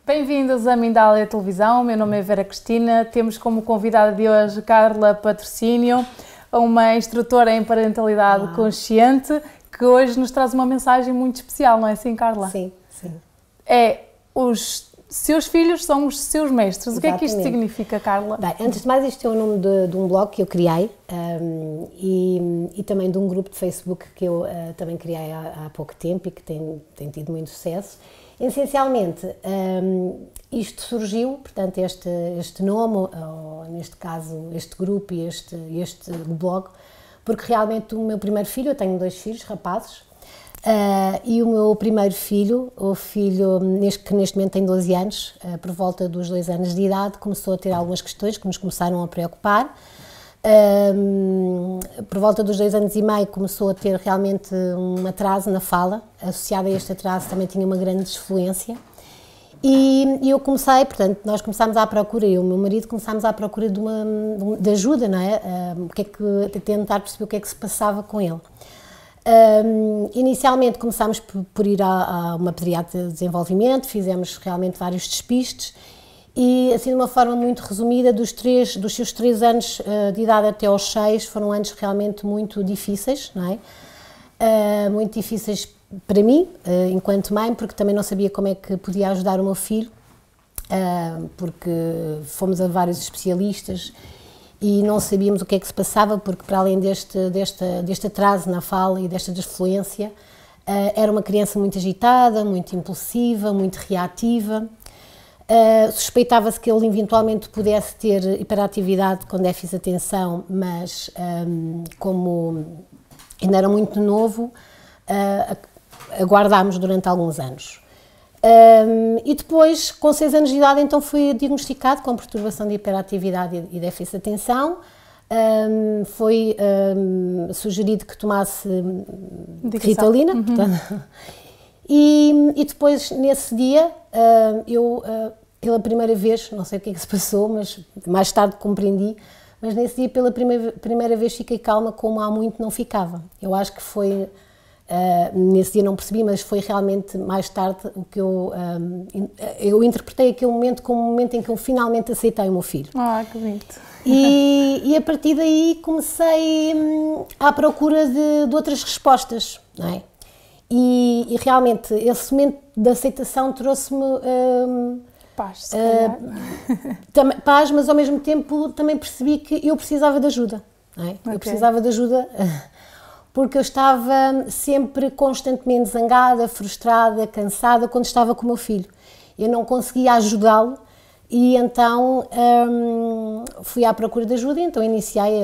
Bem-vindos à Mindália Televisão, meu nome é Vera Cristina, temos como convidada de hoje Carla Patrocínio, uma instrutora em parentalidade consciente, que hoje nos traz uma mensagem muito especial, não é assim, Carla? Sim, sim. Os seus filhos são os seus mestres. Exatamente. O que é que isto significa, Carla? Bem, antes de mais, isto é o nome de um blog que eu criei e também de um grupo de Facebook que eu também criei há pouco tempo e que tem tido muito sucesso. Essencialmente, isto surgiu, portanto, este nome, ou neste caso, este grupo e este blog, porque realmente o meu primeiro filho, eu tenho 2 filhos, rapazes, e o meu primeiro filho, que neste momento tem 12 anos, por volta dos 2 anos de idade, começou a ter algumas questões que nos começaram a preocupar. Por volta dos 2 anos e meio começou a ter realmente um atraso na fala, associado a este atraso também tinha uma grande desfluência e eu comecei, portanto, nós começámos à procura, eu e o meu marido começámos à procura de ajuda, não é? Tentar perceber o que é que se passava com ele. Inicialmente começámos por ir a uma pediatra de desenvolvimento, fizemos realmente vários despistes e, assim, de uma forma muito resumida, dos seus 3 anos de idade até aos 6, foram anos realmente muito difíceis, não é? Muito difíceis para mim, enquanto mãe, porque também não sabia como é que podia ajudar o meu filho, porque fomos a vários especialistas e não sabíamos o que é que se passava, porque para além deste atraso na fala e desta desfluência, era uma criança muito agitada, muito impulsiva, muito reativa. Suspeitava-se que ele eventualmente pudesse ter hiperatividade com déficit de atenção, mas como ainda era muito novo, aguardámos durante alguns anos. E depois, com 6 anos de idade, então fui diagnosticado com perturbação de hiperatividade e déficit de atenção. Foi sugerido que tomasse Ritalina, portanto, e depois, nesse dia, eu, pela primeira vez, não sei o que é que se passou, mas mais tarde compreendi, mas nesse dia, pela primeira vez, fiquei calma como há muito não ficava. Eu acho que foi, nesse dia não percebi, mas foi realmente mais tarde o que eu interpretei aquele momento como um momento em que eu finalmente aceitei o meu filho. Ah, que bonito. E a partir daí comecei à procura de outras respostas, não é? E realmente esse momento de aceitação trouxe-me paz, se calhar. Paz, mas ao mesmo tempo também percebi que eu precisava de ajuda, não é? Okay. Eu precisava de ajuda porque eu estava sempre constantemente zangada, frustrada, cansada quando estava com o meu filho. Eu não conseguia ajudá-lo e então fui à procura de ajuda e então iniciei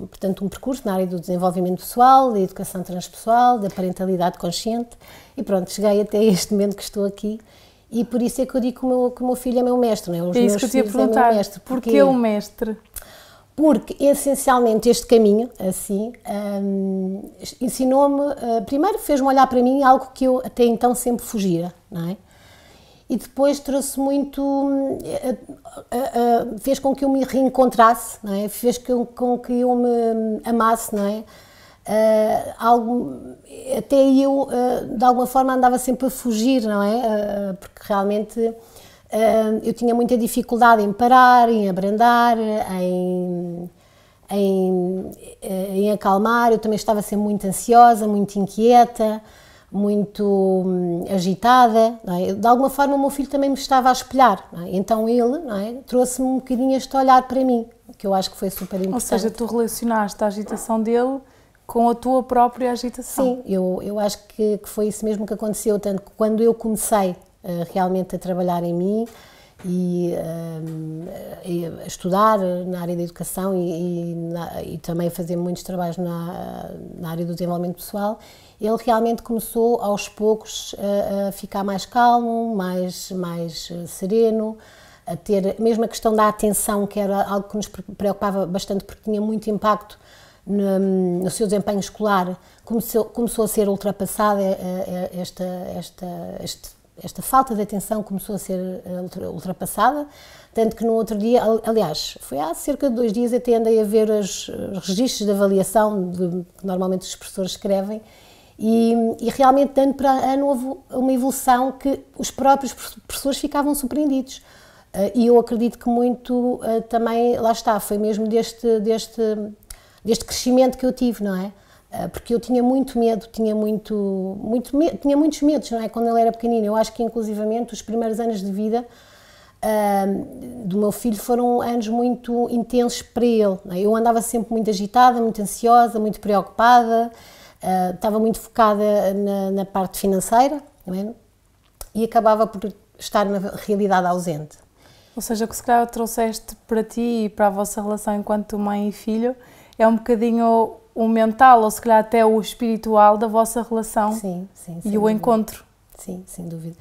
portanto, um percurso na área do desenvolvimento pessoal, da educação transpessoal, da parentalidade consciente e pronto, cheguei até este momento que estou aqui e por isso é que eu digo que o meu filho é meu mestre, não é? Os é isso meus que eu te ia perguntar, meu mestre. Porquê o mestre? Porque, essencialmente, este caminho, assim, ensinou-me, primeiro fez-me olhar para mim algo que eu até então sempre fugia, não é? E depois trouxe muito, fez com que eu me reencontrasse, não é? Fez com que eu me amasse, não é? Até eu, de alguma forma, andava sempre a fugir, não é? Porque realmente eu tinha muita dificuldade em parar, em abrandar, em acalmar. Eu também estava sempre muito ansiosa, muito inquieta, muito agitada, não é? De alguma forma o meu filho também me estava a espelhar, não é? Então ele, não é, trouxe-me um bocadinho este olhar para mim, que eu acho que foi super importante. Ou seja, tu relacionaste a agitação dele com a tua própria agitação. Sim, eu acho que foi isso mesmo que aconteceu, tanto que quando eu comecei realmente a trabalhar em mim e a estudar na área da educação e também a fazer muitos trabalhos na área do desenvolvimento pessoal, ele realmente começou aos poucos a ficar mais calmo, mais sereno, a ter mesmo a questão da atenção, que era algo que nos preocupava bastante porque tinha muito impacto no seu desempenho escolar, começou a ser ultrapassada esta falta de atenção começou a ser ultrapassada, tanto que no outro dia, aliás, foi há cerca de 2 dias, até andei a ver os registros de avaliação que normalmente os professores escrevem, e realmente, de ano para ano, houve uma evolução que os próprios professores ficavam surpreendidos. E eu acredito que muito também, lá está, foi mesmo deste crescimento que eu tive, não é? Porque eu tinha muito medo, tinha muitos medos, não é? Quando ele era pequenino. Eu acho que, inclusivamente, os primeiros anos de vida do meu filho foram anos muito intensos para ele. Não é? Eu andava sempre muito agitada, muito ansiosa, muito preocupada, estava muito focada na parte financeira, não é? E acabava por estar na realidade ausente. Ou seja, o que se calhar trouxeste para ti e para a vossa relação enquanto mãe e filho é um bocadinho o mental, ou se calhar até o espiritual da vossa relação. Sim, sim. E o encontro. Sim, sem dúvida.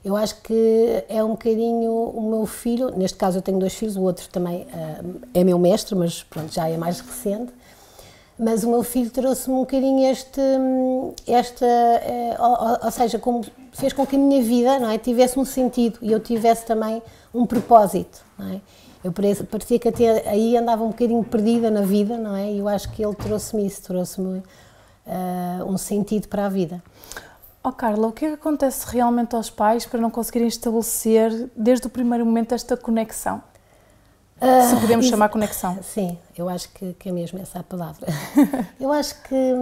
Eu acho que é um bocadinho o meu filho, neste caso eu tenho 2 filhos, o outro também é meu mestre, mas pronto, já é mais recente. Mas o meu filho trouxe-me um bocadinho ou seja, fez com que a minha vida, não é, tivesse um sentido e eu tivesse também um propósito, não é? Eu parecia que até aí andava um bocadinho perdida na vida, não é? E eu acho que ele trouxe-me isso, trouxe-me um sentido para a vida. Oh Carla, o que é que acontece realmente aos pais para não conseguirem estabelecer desde o primeiro momento esta conexão? Se podemos chamar conexão. Sim, eu acho que é mesmo essa a palavra. Eu acho que,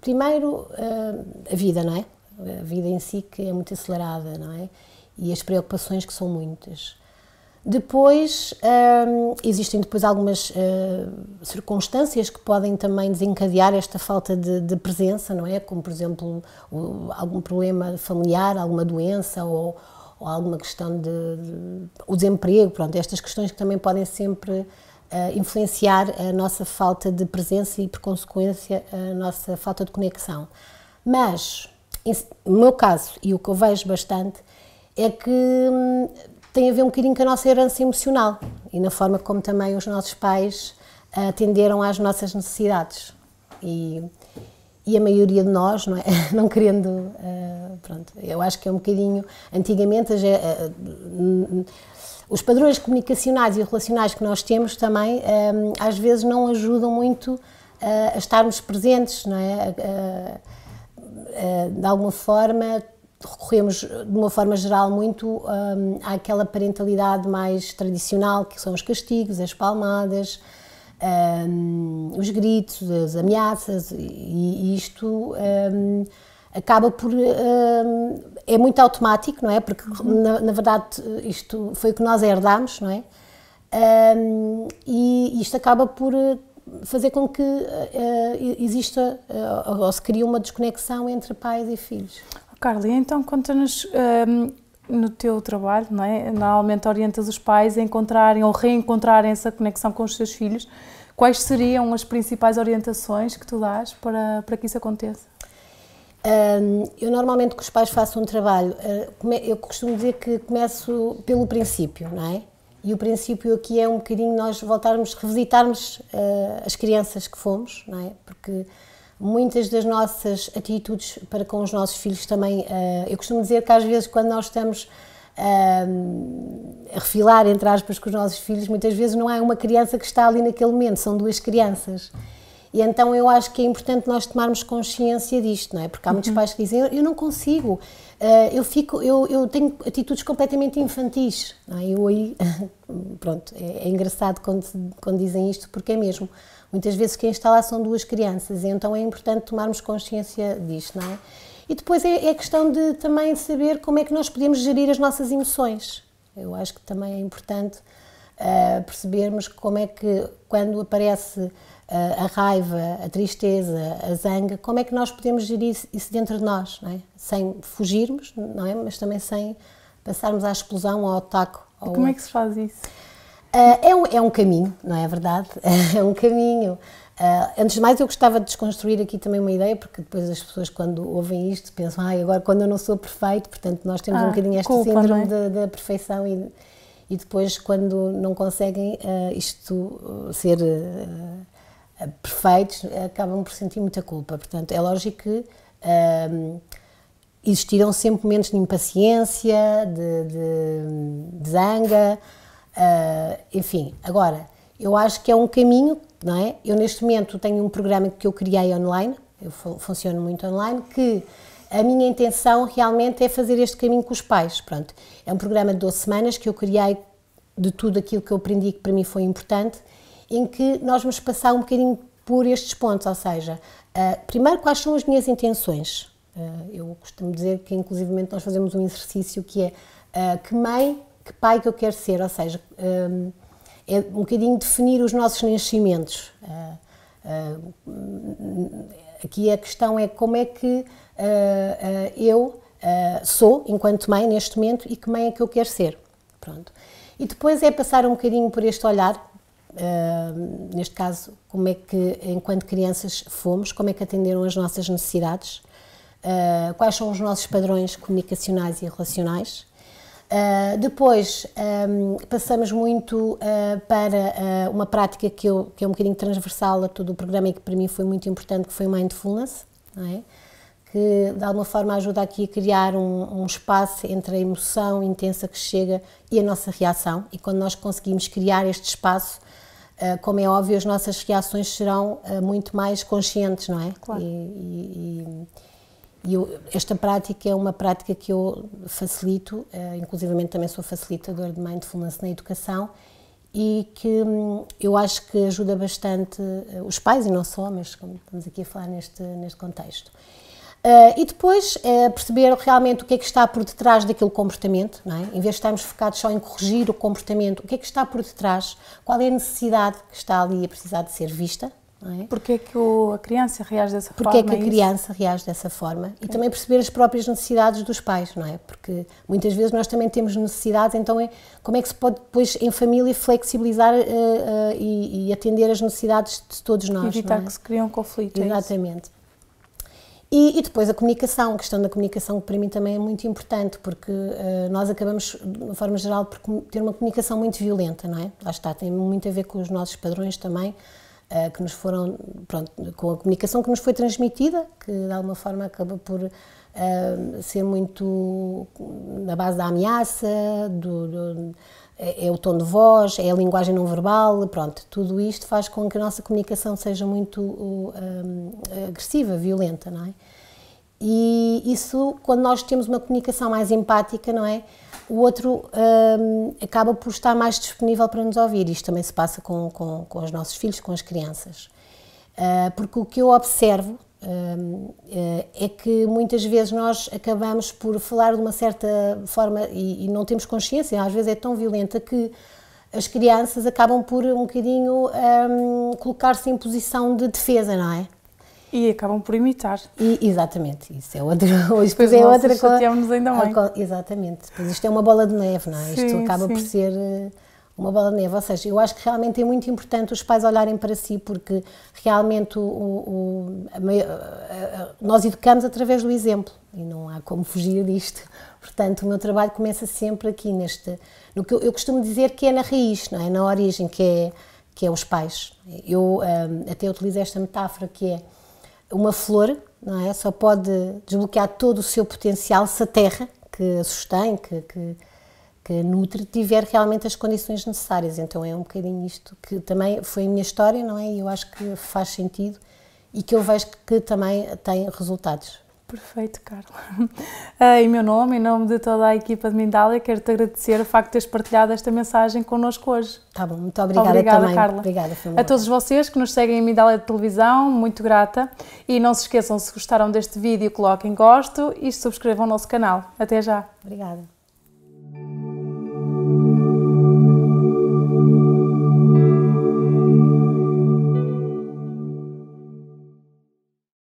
primeiro, a vida, não é? A vida em si que é muito acelerada, não é? E as preocupações que são muitas. Depois, existem depois algumas circunstâncias que podem também desencadear esta falta de presença, não é? Como, por exemplo, algum problema familiar, alguma doença ou alguma questão o desemprego, pronto, estas questões que também podem sempre influenciar a nossa falta de presença e, por consequência, a nossa falta de conexão. Mas, no meu caso, e o que eu vejo bastante, é que tem a ver um bocadinho com a nossa herança emocional e na forma como também os nossos pais atenderam às nossas necessidades. E a maioria de nós, não é? Não querendo, pronto, eu acho que é um bocadinho, antigamente, os padrões comunicacionais e relacionais que nós temos também, às vezes não ajudam muito a estarmos presentes, não é? De alguma forma, recorremos, de uma forma geral, muito àquela parentalidade mais tradicional, que são os castigos, as palmadas, os gritos, as ameaças, e isto acaba por... é muito automático, não é? Porque, na verdade, isto foi o que nós herdámos, não é? E isto acaba por fazer com que exista, ou se crie uma desconexão entre pais e filhos. Carla, então conta-nos, no teu trabalho, não é? Normalmente orientas os pais a encontrarem ou reencontrarem essa conexão com os seus filhos. Quais seriam as principais orientações que tu dás para que isso aconteça? Eu normalmente com os pais faço um trabalho, eu costumo dizer que começo pelo princípio, não é? E o princípio aqui é um bocadinho nós voltarmos, revisitarmos as crianças que fomos, não é? Porque muitas das nossas atitudes para com os nossos filhos também, eu costumo dizer que às vezes quando nós estamos a refilar, entre aspas, com os nossos filhos, muitas vezes não é uma criança que está ali naquele momento, são 2 crianças. E então eu acho que é importante nós tomarmos consciência disto, não é? Porque há muitos pais que dizem, eu não consigo, eu tenho atitudes completamente infantis, não é? Eu aí, pronto, é engraçado quando dizem isto, porque é mesmo. Muitas vezes quem está lá são 2 crianças, e então é importante tomarmos consciência disto, não é? E depois é questão de também saber como é que nós podemos gerir as nossas emoções. Eu acho que também é importante percebermos como é que, quando aparece a raiva, a tristeza, a zanga, como é que nós podemos gerir isso dentro de nós, não é? Sem fugirmos, não é? Mas também sem passarmos à explosão ou ao taco. E como é que se faz isso? É um caminho, não é verdade? É um caminho. Antes de mais, eu gostava de desconstruir aqui também uma ideia, porque depois as pessoas, quando ouvem isto, pensam, agora quando eu não sou perfeito, portanto, nós temos um bocadinho esta síndrome da perfeição e depois, quando não conseguem isto ser perfeitos, acabam por sentir muita culpa. Portanto, é lógico que existiram sempre momentos de impaciência, de zanga, enfim. Agora, eu acho que é um caminho, não é? Eu neste momento tenho um programa que eu criei online, eu funciono muito online, que a minha intenção realmente é fazer este caminho com os pais. Pronto, é um programa de 12 semanas que eu criei de tudo aquilo que eu aprendi que para mim foi importante, em que nós vamos passar um bocadinho por estes pontos, ou seja, primeiro quais são as minhas intenções. Eu costumo dizer que inclusivamente nós fazemos um exercício que é que mãe, que pai que eu quero ser, ou seja, é um bocadinho definir os nossos nascimentos. Aqui a questão é como é que eu sou enquanto mãe neste momento e que mãe é que eu quero ser. Pronto. E depois é passar um bocadinho por este olhar, neste caso, como é que enquanto crianças fomos, como é que atenderam as nossas necessidades, quais são os nossos padrões comunicacionais e relacionais. Depois passamos muito para uma prática que é um bocadinho transversal a todo o programa e que para mim foi muito importante, que foi o Mindfulness, não é? Que de alguma forma ajuda aqui a criar um espaço entre a emoção intensa que chega e a nossa reação, e quando nós conseguimos criar este espaço, como é óbvio, as nossas reações serão muito mais conscientes, não é? Claro. Esta prática é uma prática que eu facilito, inclusivamente também sou facilitadora de Mindfulness na educação, e que eu acho que ajuda bastante os pais, e não só, mas como estamos aqui a falar neste contexto. E depois perceber realmente o que é que está por detrás daquele comportamento, não é? Em vez de estarmos focados só em corrigir o comportamento, o que é que está por detrás, qual é a necessidade que está ali a precisar de ser vista, não é? Porquê é que a criança reage dessa forma? Porquê é que a criança reage dessa forma? Okay. E também perceber as próprias necessidades dos pais, não é? Porque muitas vezes nós também temos necessidades, então como é que se pode depois em família flexibilizar e atender as necessidades de todos nós, evitar não é? Que se crie um conflito. Exatamente. E depois a comunicação, a questão da comunicação que para mim também é muito importante, porque nós acabamos, de uma forma geral, por ter uma comunicação muito violenta, não é? Lá está, tem muito a ver com os nossos padrões também, que nos foram, pronto, com a comunicação que nos foi transmitida, que de alguma forma acaba por ser muito na base da ameaça, é o tom de voz, é a linguagem não verbal, pronto, tudo isto faz com que a nossa comunicação seja muito agressiva, violenta, não é? E isso, quando nós temos uma comunicação mais empática, não é? O outro acaba por estar mais disponível para nos ouvir. Isto também se passa com os nossos filhos, com as crianças. Porque o que eu observo é que muitas vezes nós acabamos por falar de uma certa forma e não temos consciência, às vezes é tão violenta que as crianças acabam por um bocadinho colocar-se em posição de defesa, não é? E acabam por imitar. Exatamente, isso é outra coisa. Depois é outra coisa. Chateamos ainda mais. Exatamente, depois isto é uma bola de neve, não é? Isto acaba por ser uma bola de neve, ou seja, eu acho que realmente é muito importante os pais olharem para si, porque realmente nós educamos através do exemplo e não há como fugir disto. Portanto, o meu trabalho começa sempre aqui no que eu costumo dizer que é na raiz, não é? Na origem, que é os pais. Eu até utilizo esta metáfora que é uma flor, não é? Só pode desbloquear todo o seu potencial se a terra que a sustém, que nutre, tiver realmente as condições necessárias. Então é um bocadinho isto que também foi a minha história, não é? E eu acho que faz sentido e que eu vejo que também tem resultados. Perfeito, Carla. Em meu nome, em nome de toda a equipa de Mindália, quero-te agradecer o facto de teres partilhado esta mensagem connosco hoje. Tá bom, muito obrigada também. Carla. Obrigada, a todos vocês que nos seguem em Mindália de Televisão, muito grata. E não se esqueçam, se gostaram deste vídeo, coloquem gosto e subscrevam o nosso canal. Até já. Obrigada.